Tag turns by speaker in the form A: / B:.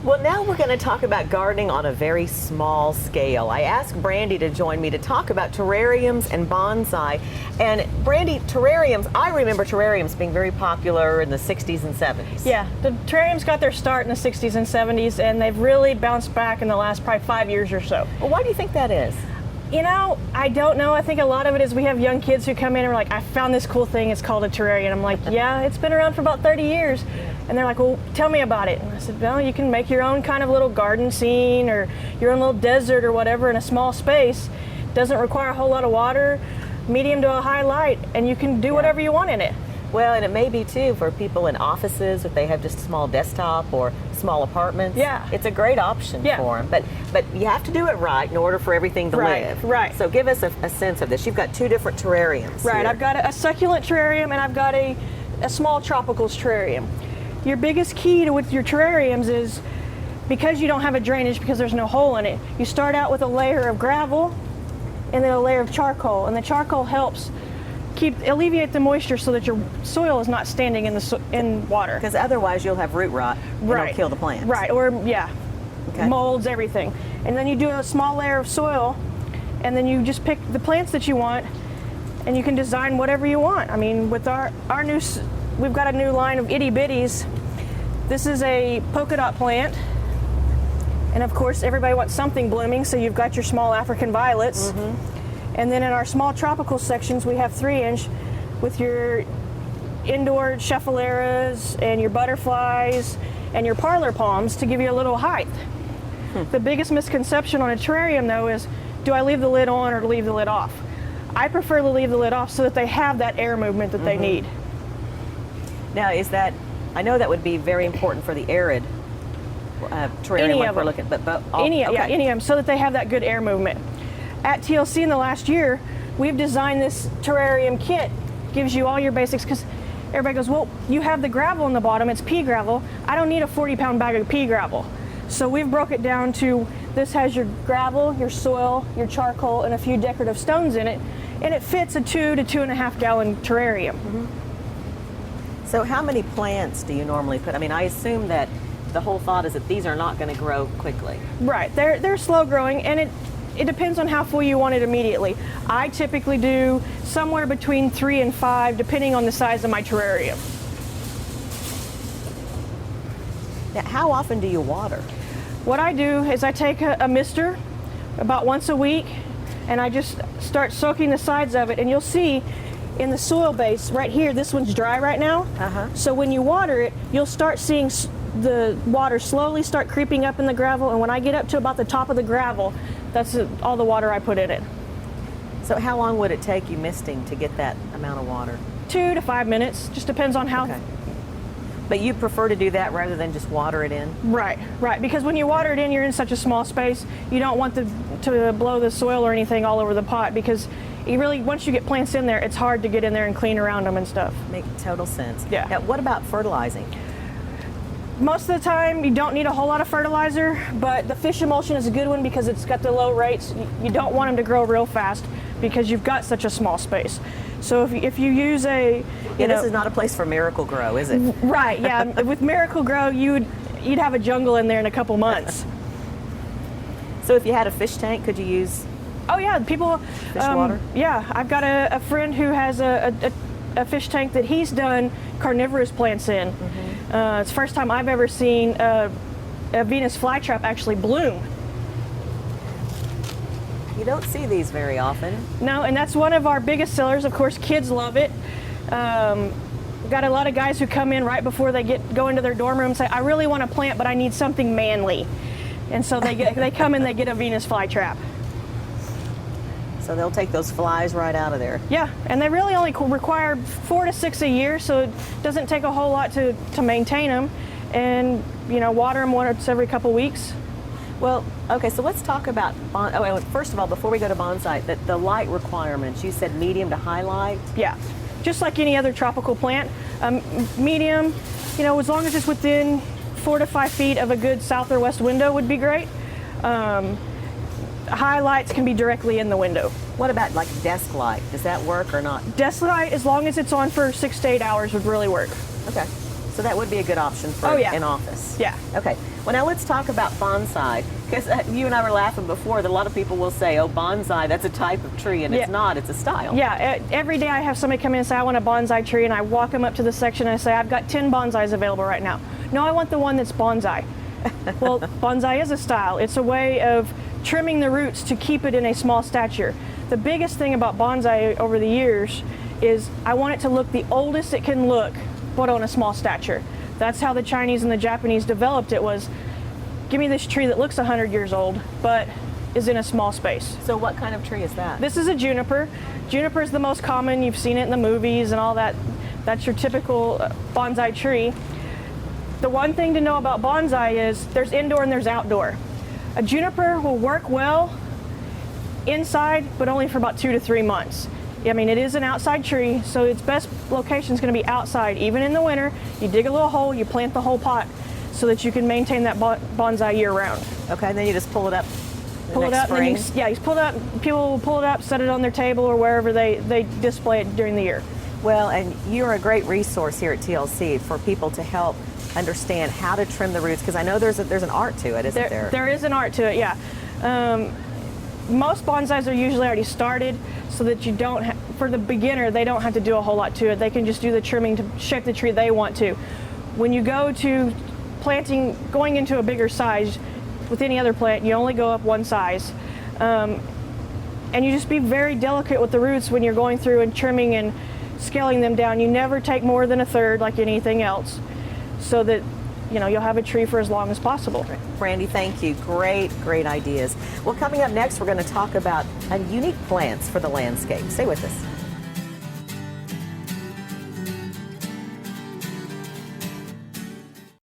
A: Well, now we're going to talk about gardening on a very small scale. I asked Brandi to join me to talk about terrariums and bonsai. And Brandi, terrariums, I remember terrariums being very popular in the 60s and 70s.
B: Yeah, the terrariums got their start in the 60s and 70s, and they've really bounced back in the last probably 5 years or so.
A: Well, why do you think that is?
B: You know, I don't know. I think a lot of it is we have young kids who come in and are like, I found this cool thing, it's called a terrarium. I'm like, yeah, it's been around for about 30 years. And they're like, well, tell me about it. And I said, well, you can make your own kind of little garden scene or your own little desert or whatever in a small space. Doesn't require a whole lot of water, medium to a high light, and you can do whatever you want in it.
A: Well, and it may be too for people in offices if they have just a small desktop or small apartments.
B: Yeah.
A: It's a great option for them. But you have to do it right in order for everything to live.
B: Right.
A: So give us a sense of this. You've got two different terrariums.
B: Right.
A: Here.
B: I've got a succulent terrarium and I've got a small tropicals terrarium. Your biggest key with your terrariums is because you don't have a drainage because there's no hole in it, you start out with a layer of gravel and then a layer of charcoal. And the charcoal helps alleviate the moisture so that your soil is not standing in water.
A: Because otherwise you'll have root rot and it'll kill the plants.
B: Right, or molds, everything. And then you do a small layer of soil and then you just pick the plants that you want and you can design whatever you want. I mean, with we've got a new line of itty bitties. This is a polka dot plant. And of course everybody wants something blooming, so you've got your small African violets. And then in our small tropical sections, we have 3-inch with your indoor scheffeleras and your butterflies and your parlor palms to give you a little height. The biggest misconception on a terrarium, though, is do I leave the lid on or leave the lid off? I prefer to leave the lid off so that they have that air movement that they need.
A: Now, I know that would be very important for the arid terrarium like we're looking at, but
B: any of them, so that they have that good air movement. At TLC in the last year, we've designed this terrarium kit. Gives you all your basics, because everybody goes, well, you have the gravel in the bottom, it's pea gravel. I don't need a 40-pound bag of pea gravel. So we've broke it down to, this has your gravel, your soil, your charcoal, and a few decorative stones in it, and it fits a 2 to 2.5 gallon terrarium.
A: So how many plants do you normally put? I mean, I assume that the whole thought is that these are not going to grow quickly.
B: Right, they're slow growing, and it depends on how full you want it immediately. I typically do somewhere between 3 and 5, depending on the size of my terrarium.
A: Now, how often do you water?
B: What I do is I take a mister about once a week, and I just start soaking the sides of it, and you'll see in the soil base right here, this one's dry right now. So when you water it, you'll start seeing the water slowly start creeping up in the gravel, and when I get up to about the top of the gravel, that's all the water I put in it.
A: So how long would it take you misting to get that amount of water?
B: 2 to 5 minutes, just depends on how.
A: Okay. But you prefer to do that rather than just water it in?
B: Right, because when you water it in, you're in such a small space, you don't want to blow the soil or anything all over the pot, because you really, once you get plants in there, it's hard to get in there and clean around them and stuff.
A: Makes total sense.
B: Yeah.
A: Now, what about fertilizing?
B: Most of the time, you don't need a whole lot of fertilizer, but the fish emulsion is a good one because it's got the low rates. You don't want them to grow real fast because you've got such a small space. So if you use
A: this is not a place for Miracle Grow, is it?
B: Right, yeah. With Miracle Grow, you'd have a jungle in there in a couple months.
A: So if you had a fish tank, could you use?
B: Oh yeah, people.
A: Fish water?
B: Yeah, I've got a friend who has a fish tank that he's done carnivorous plants in. It's the first time I've ever seen a Venus flytrap actually bloom.
A: You don't see these very often.
B: No, and that's one of our biggest sellers. Of course, kids love it. Got a lot of guys who come in right before they go into their dorm room and say, I really want a plant, but I need something manly. And so they come and they get a Venus flytrap.
A: So they'll take those flies right out of there.
B: Yeah, and they really only require 4 to 6 a year, so it doesn't take a whole lot to maintain them, and water them once every couple weeks.
A: Well, okay, so let's talk about first of all, before we go to bonsai, the light requirements. You said medium to high light.
B: Yeah, just like any other tropical plant, medium. As long as it's within 4 to 5 feet of a good south or west window would be great. High lights can be directly in the window.
A: What about like desk light? Does that work or not?
B: Desk light, as long as it's on for 6 to 8 hours, would really work.
A: Okay, so that would be a good option for an office.
B: Yeah.
A: Okay, Well, now let's talk about bonsai, because you and I were laughing before that a lot of people will say, oh, bonsai, that's a type of tree, and it's not, it's a style.
B: Yeah, every day I have somebody come in and say, I want a bonsai tree, and I walk them up to the section and I say, I've got 10 bonsais available right now. No, I want the one that's bonsai. Well, bonsai is a style. It's a way of trimming the roots to keep it in a small stature. The biggest thing about bonsai over the years is I want it to look the oldest it can look, but on a small stature. That's how the Chinese and the Japanese developed it, was give me this tree that looks 100 years old, but is in a small space.
A: So what kind of tree is that?
B: This is a juniper. Juniper is the most common. You've seen it in the movies and all that. That's your typical bonsai tree. The one thing to know about bonsai is there's indoor and there's outdoor. A juniper will work well inside, but only for about 2 to 3 months. I mean, it is an outside tree, so its best location is going to be outside. Even in the winter, you dig a little hole, you plant the whole pot so that you can maintain that bonsai year round.
A: Okay, and then you just pull it up
B: Pull it up,
A: spring.
B: and you pull it up, people will pull it up, set it on their table or wherever they display it during the year.
A: Well, and you're a great resource here at TLC for people to help understand how to trim the roots, because I know there's an art to it, isn't there?
B: There is an art to it, yeah. Most bonsais are usually already started, so that you don't, for the beginner, they don't have to do a whole lot to it. They can just do the trimming to shape the tree they want to. When you go to planting, going into a bigger size, with any other plant, you only go up one size. And you just be very delicate with the roots when you're going through and trimming and scaling them down. You never take more than a third like anything else, so that you'll have a tree for as long as possible.
A: Brandi, thank you. Great ideas. Well, coming up next, we're going to talk about unique plants for the landscape. Stay with us.